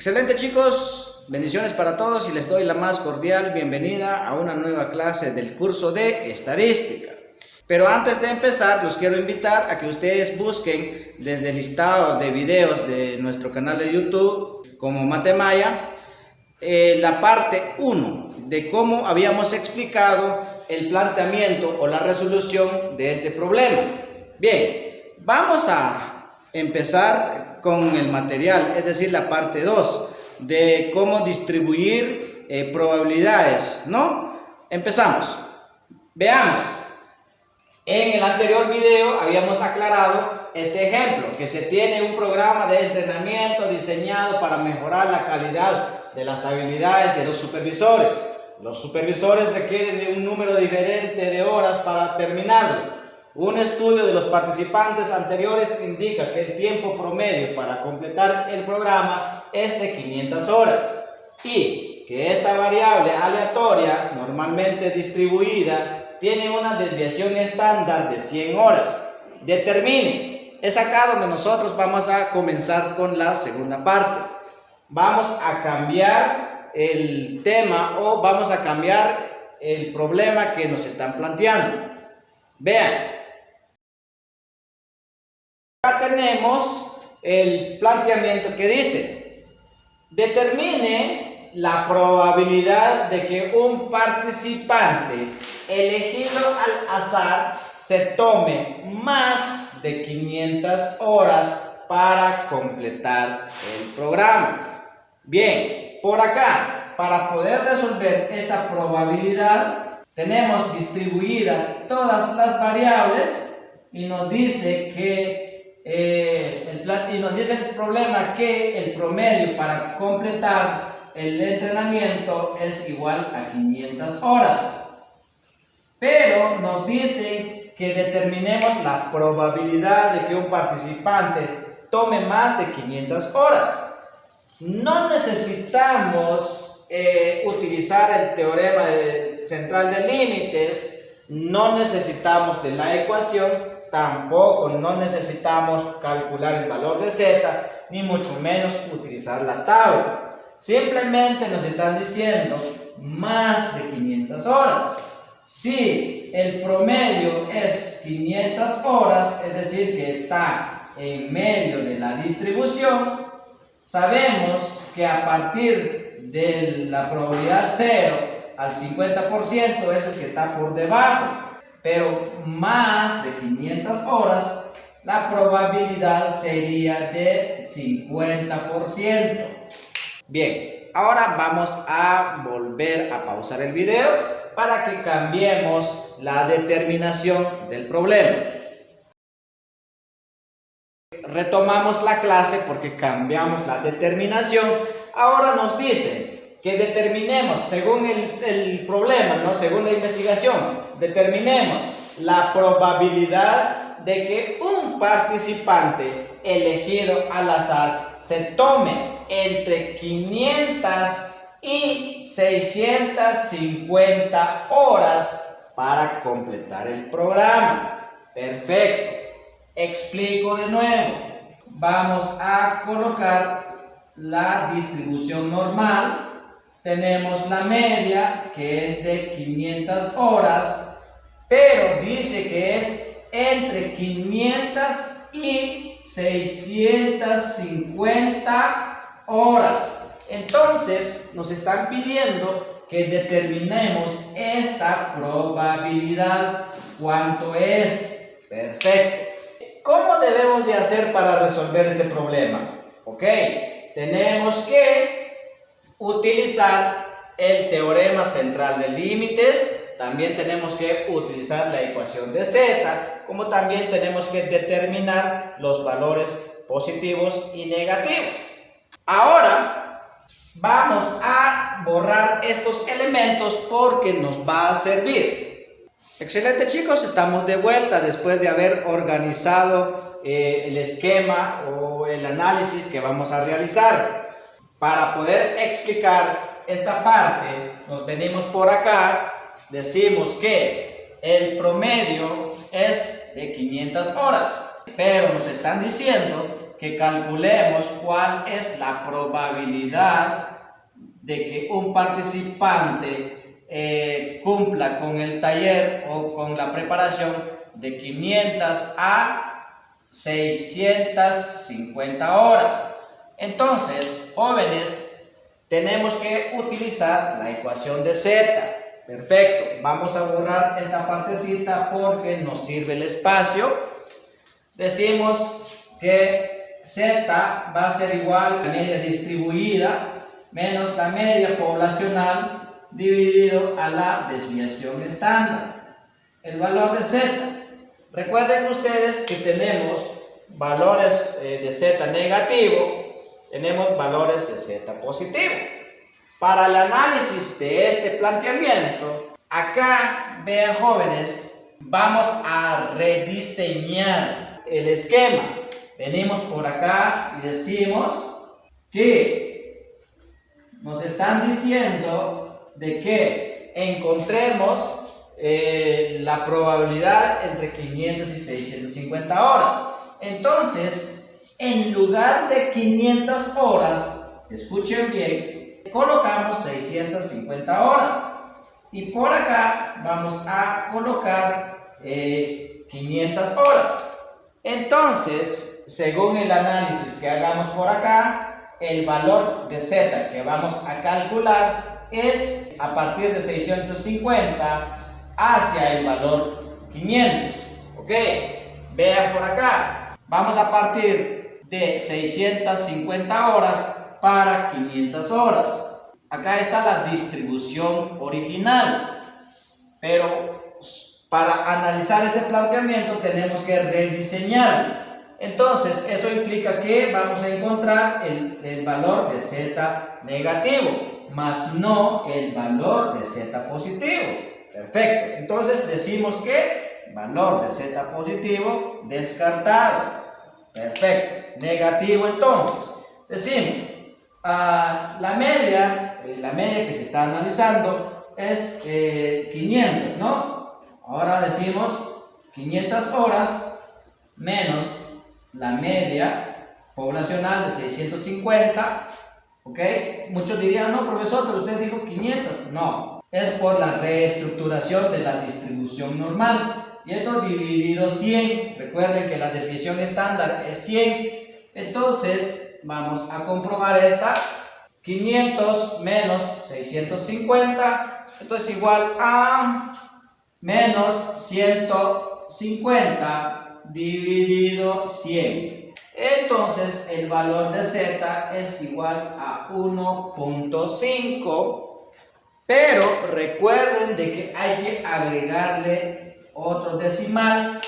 Excelente, chicos, bendiciones para todos y les doy la más cordial bienvenida a una nueva clase del curso de estadística. Pero antes de empezar, los quiero invitar a que ustedes busquen desde el listado de videos de nuestro canal de YouTube como Matemaya la parte 1 de cómo habíamos explicado el planteamiento o la resolución de este problema. Bien, vamos a empezar con el material, es decir, la parte 2 de cómo distribuir probabilidades, ¿no? Empezamos. Veamos. En el anterior video habíamos aclarado este ejemplo, que se tiene un programa de entrenamiento diseñado para mejorar la calidad de las habilidades de los supervisores. Los supervisores requieren de un número diferente de horas para terminarlo. Un estudio de los participantes anteriores indica que el tiempo promedio para completar el programa es de 500 horas y que esta variable aleatoria, normalmente distribuida, tiene una desviación estándar de 100 horas. Determine. Es acá donde nosotros vamos a comenzar con la segunda parte. Vamos a cambiar el tema o vamos a cambiar el problema que nos están planteando. Vean. Acá tenemos el planteamiento que dice: determine la probabilidad de que un participante elegido al azar se tome más de 500 horas para completar el programa. Bien, por acá, para poder resolver esta probabilidad, tenemos distribuidas todas las variables y nos dice que el problema que el promedio para completar el entrenamiento es igual a 500 horas. Pero nos dice que determinemos la probabilidad de que un participante tome más de 500 horas. No necesitamos utilizar el teorema central de límites, no necesitamos de la ecuación, tampoco no necesitamos calcular el valor de z, ni mucho menos utilizar la tabla. Simplemente nos están diciendo más de 500 horas. Si el promedio es 500 horas, es decir, que está en medio de la distribución, sabemos que a partir de la probabilidad 0 al 50% es el que está por debajo. Pero más de 500 horas, la probabilidad sería de 50%. Bien, ahora vamos a volver a pausar el video para que cambiemos la determinación del problema. Retomamos la clase porque cambiamos la determinación. Ahora nos dice que determinemos, según el problema, ¿no? Según la investigación, determinemos la probabilidad de que un participante elegido al azar se tome entre 500 y 650 horas para completar el programa. Perfecto. Explico de nuevo. Vamos a colocar la distribución normal. Tenemos la media, que es de 500 horas, pero dice que es entre 500 y 650 horas. Entonces, nos están pidiendo que determinemos esta probabilidad. ¿Cuánto es? Perfecto. ¿Cómo debemos de hacer para resolver este problema? Ok, tenemos que utilizar el teorema central de límites, también tenemos que utilizar la ecuación de z, como también tenemos que determinar los valores positivos y negativos. Ahora vamos a borrar estos elementos porque nos va a servir. Excelente, chicos, estamos de vuelta después de haber organizado el esquema o el análisis que vamos a realizar. Para poder explicar esta parte, nos venimos por acá, decimos que el promedio es de 500 horas, pero nos están diciendo que calculemos cuál es la probabilidad de que un participante cumpla con el taller o con la preparación de 500 a 650 horas. Entonces, jóvenes, tenemos que utilizar la ecuación de Z. Perfecto, vamos a borrar esta partecita porque nos sirve el espacio. Decimos que Z va a ser igual a la media distribuida menos la media poblacional dividido a la desviación estándar. El valor de Z. Recuerden ustedes que tenemos valores de Z negativo, tenemos valores de Z positivo. Para el análisis de este planteamiento, acá, vean jóvenes, vamos a rediseñar el esquema. Venimos por acá y decimos que nos están diciendo de que encontremos la probabilidad entre 500 y 650 horas. Entonces, en lugar de 500 horas, escuchen bien, colocamos 650 horas. Y por acá vamos a colocar 500 horas. Entonces, según el análisis que hagamos por acá, el valor de Z que vamos a calcular es a partir de 650 hacia el valor 500. Ok, vean por acá. Vamos a partir de 650 horas para 500 horas. Acá está la distribución original. Pero para analizar este planteamiento tenemos que rediseñarlo. Entonces, eso implica que vamos a encontrar el valor de Z negativo, más no el valor de Z positivo. Perfecto. Entonces, decimos que valor de Z positivo descartado. Perfecto. Negativo, entonces. Decimos, la media que se está analizando es 500, ¿no? Ahora decimos 500 horas menos la media poblacional de 650, ¿ok? Muchos dirían, no, profesor, pero usted dijo 500. No, es por la reestructuración de la distribución normal. Y esto dividido 100. Recuerden que la desviación estándar es 100. Entonces, vamos a comprobar esta. 500 menos 650, esto es igual a menos 150 dividido 100. Entonces el valor de Z es igual a 1.5, pero recuerden de que hay que agregarle otro decimal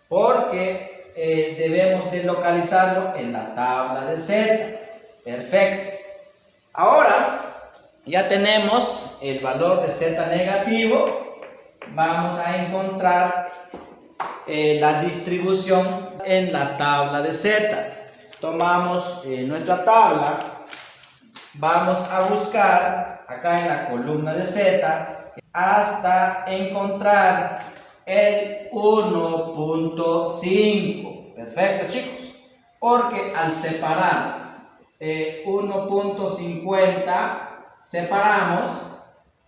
porque debemos de localizarlo en la tabla de Z. Perfecto. Ahora ya tenemos el valor de Z negativo. Vamos a encontrar la distribución en la tabla de Z. Tomamos nuestra tabla, vamos a buscar acá en la columna de Z hasta encontrar el 1.5. Perfecto, chicos, porque al separar 1.50 separamos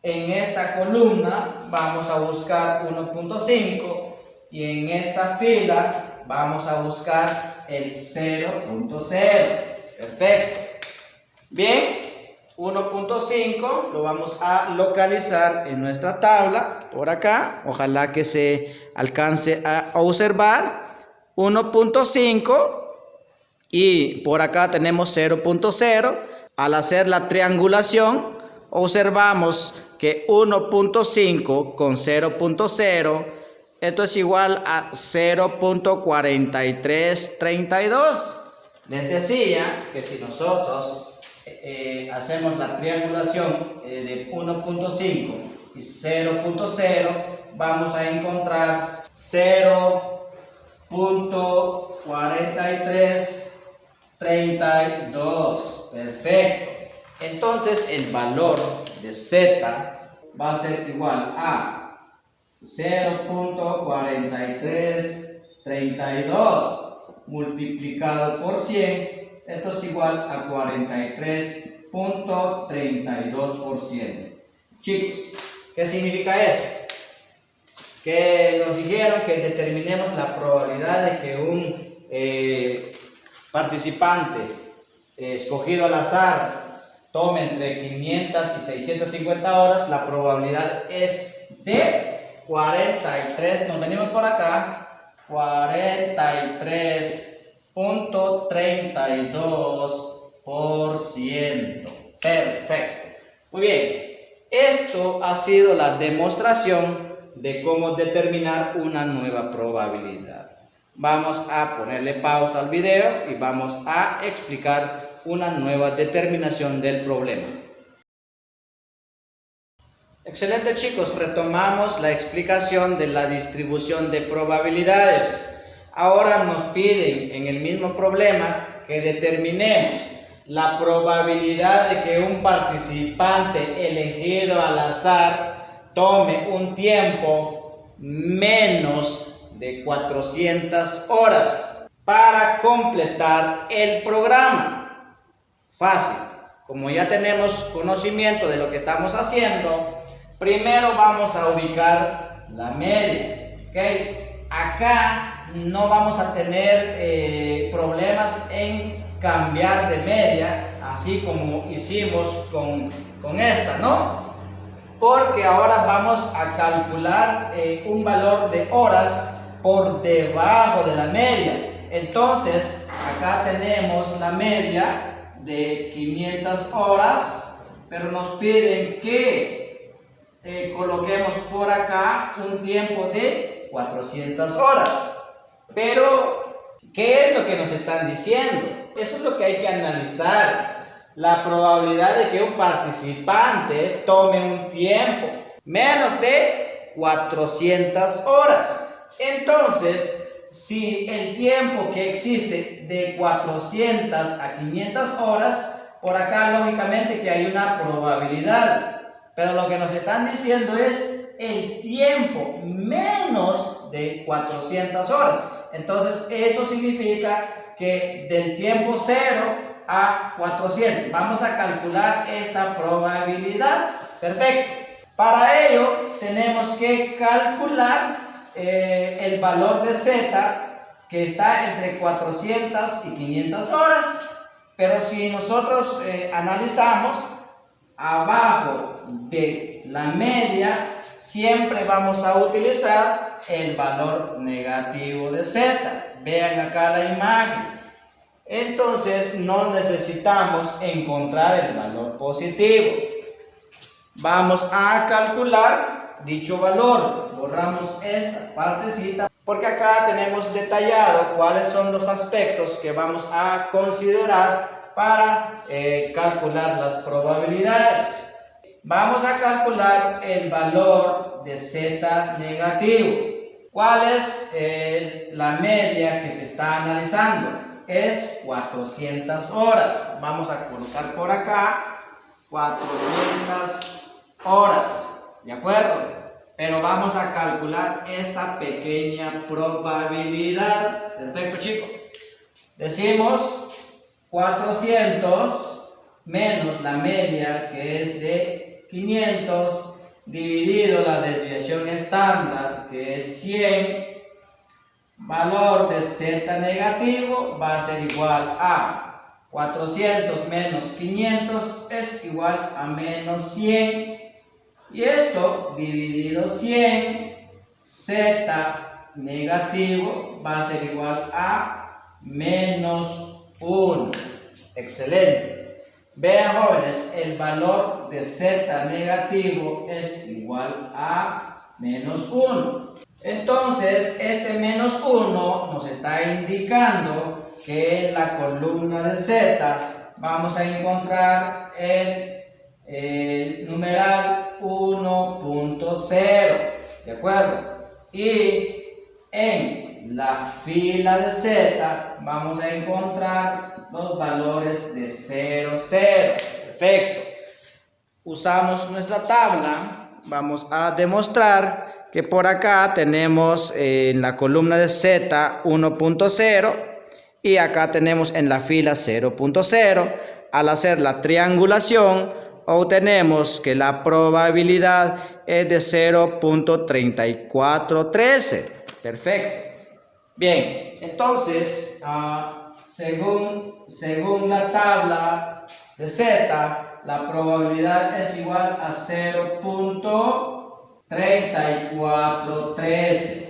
en esta columna, vamos a buscar 1.5 y en esta fila vamos a buscar el 0.0. Perfecto. Bien, 1.5 lo vamos a localizar en nuestra tabla por acá. Ojalá que se alcance a observar. 1.5 y por acá tenemos 0.0. Al hacer la triangulación observamos que 1.5 con 0.0, esto es igual a 0.4332. Les decía que si nosotros hacemos la triangulación de 1.5 y 0.0, vamos a encontrar 0.4332. Perfecto. Entonces el valor de Z va a ser igual a 0.4332. multiplicado por 100, esto es igual a 43.32%. Chicos, ¿qué significa eso? Que nos dijeron que determinemos la probabilidad de que un participante escogido al azar tome entre 500 y 650 horas. La probabilidad es de 43, nos venimos por acá, 43.32%. Perfecto. Muy bien. Esto ha sido la demostración de cómo determinar una nueva probabilidad. Vamos a ponerle pausa al video y vamos a explicar una nueva determinación del problema. Excelente, chicos, retomamos la explicación de la distribución de probabilidades. Ahora nos piden en el mismo problema que determinemos la probabilidad de que un participante elegido al azar tome un tiempo menos de 400 horas para completar el programa. Fácil. Como ya tenemos conocimiento de lo que estamos haciendo, primero vamos a ubicar la media. ¿Okay? Acá no vamos a tener problemas en cambiar de media, así como hicimos con esta, ¿no? Porque ahora vamos a calcular un valor de horas por debajo de la media. Entonces, acá tenemos la media de 500 horas, pero nos piden que coloquemos por acá un tiempo de 400 horas. Pero, ¿qué es lo que nos están diciendo? Eso es lo que hay que analizar. La probabilidad de que un participante tome un tiempo menos de 400 horas. Entonces, si el tiempo que existe de 400 a 500 horas, por acá lógicamente que hay una probabilidad. Pero lo que nos están diciendo es el tiempo menos de 400 horas. Entonces, eso significa que del tiempo 0 a 400. Vamos a calcular esta probabilidad. Perfecto. Para ello, tenemos que calcular el valor de Z, que está entre 400 y 500 horas. Pero si nosotros analizamos, abajo de la media, siempre vamos a utilizar el valor negativo de Z. Vean acá la imagen. Entonces no necesitamos encontrar el valor positivo. Vamos a calcular dicho valor. Borramos esta partecita porque acá tenemos detallado cuáles son los aspectos que vamos a considerar para calcular las probabilidades. Vamos a calcular el valor de Z negativo. ¿Cuál es la media que se está analizando? Es 400 horas. Vamos a colocar por acá 400 horas. ¿De acuerdo? Pero vamos a calcular esta pequeña probabilidad. Perfecto, chicos. Decimos 400 menos la media, que es de 500, dividido la desviación estándar, que es 100. Valor de Z negativo va a ser igual a 400 menos 500 es igual a menos 100. Y esto dividido 100, Z negativo va a ser igual a menos 1. Excelente. Vean, jóvenes, el valor de Z negativo es igual a menos 1. Entonces, este menos 1 nos está indicando que en la columna de Z vamos a encontrar el numeral 1.0, ¿de acuerdo? Y en la fila de Z vamos a encontrar los valores de 0, 0. Perfecto. Usamos nuestra tabla. Vamos a demostrar que por acá tenemos en la columna de Z 1.0 y acá tenemos en la fila 0.0. Al hacer la triangulación, obtenemos que la probabilidad es de 0.3413. Perfecto. Bien, entonces, según la tabla de Z, la probabilidad es igual a 0.3413.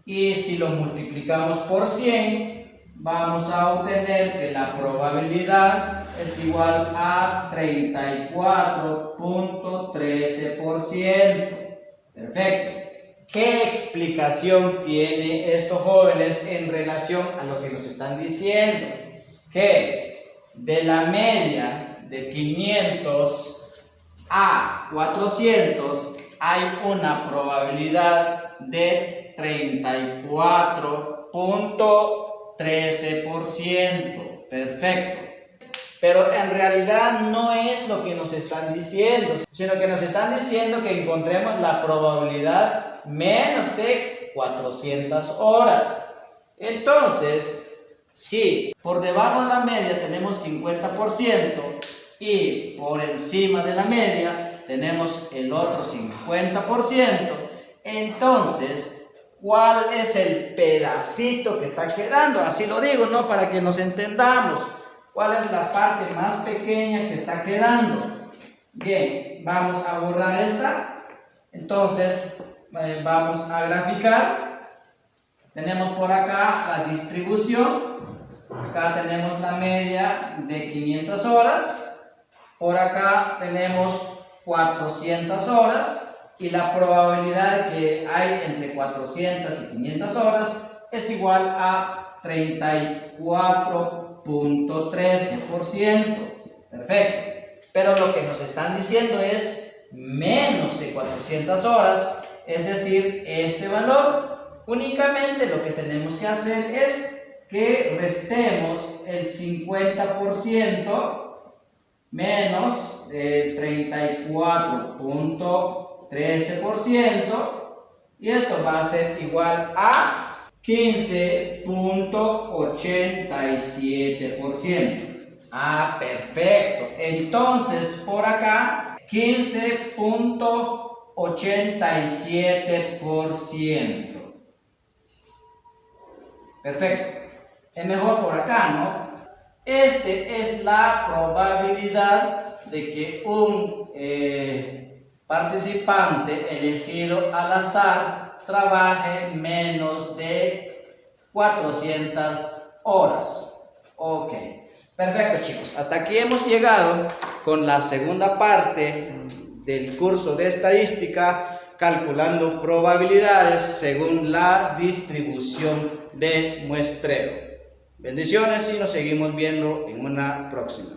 Y si lo multiplicamos por 100, vamos a obtener que la probabilidad es igual a 34.13%. Perfecto. ¿Qué explicación tiene estos jóvenes en relación a lo que nos están diciendo? Que de la media de 500 a 400 hay una probabilidad de 34.13%. Perfecto. Pero en realidad no es lo que nos están diciendo, sino que nos están diciendo que encontremos la probabilidad menos de 400 horas. Entonces, si por debajo de la media tenemos 50% y por encima de la media tenemos el otro 50%, entonces, ¿cuál es el pedacito que está quedando? Así lo digo, ¿no? Para que nos entendamos. ¿Cuál es la parte más pequeña que está quedando? Bien, vamos a borrar esta. Entonces, vamos a graficar. Tenemos por acá la distribución. Acá tenemos la media de 500 horas. Por acá tenemos 400 horas. Y la probabilidad que hay entre 400 y 500 horas es igual a 34.13%. Perfecto. Pero lo que nos están diciendo es menos de 400 horas, es decir, este valor. Únicamente lo que tenemos que hacer es que restemos el 50% menos el 34.13%, y esto va a ser igual a 15.87%. Perfecto. Entonces, por acá, 15.87%. Perfecto. Es mejor por acá, ¿no? Este es la probabilidad de que un participante elegido al azar trabaje menos de 400 horas. Ok. Perfecto, chicos. Hasta aquí hemos llegado con la segunda parte del curso de estadística, calculando probabilidades según la distribución de muestreo. Bendiciones y nos seguimos viendo en una próxima.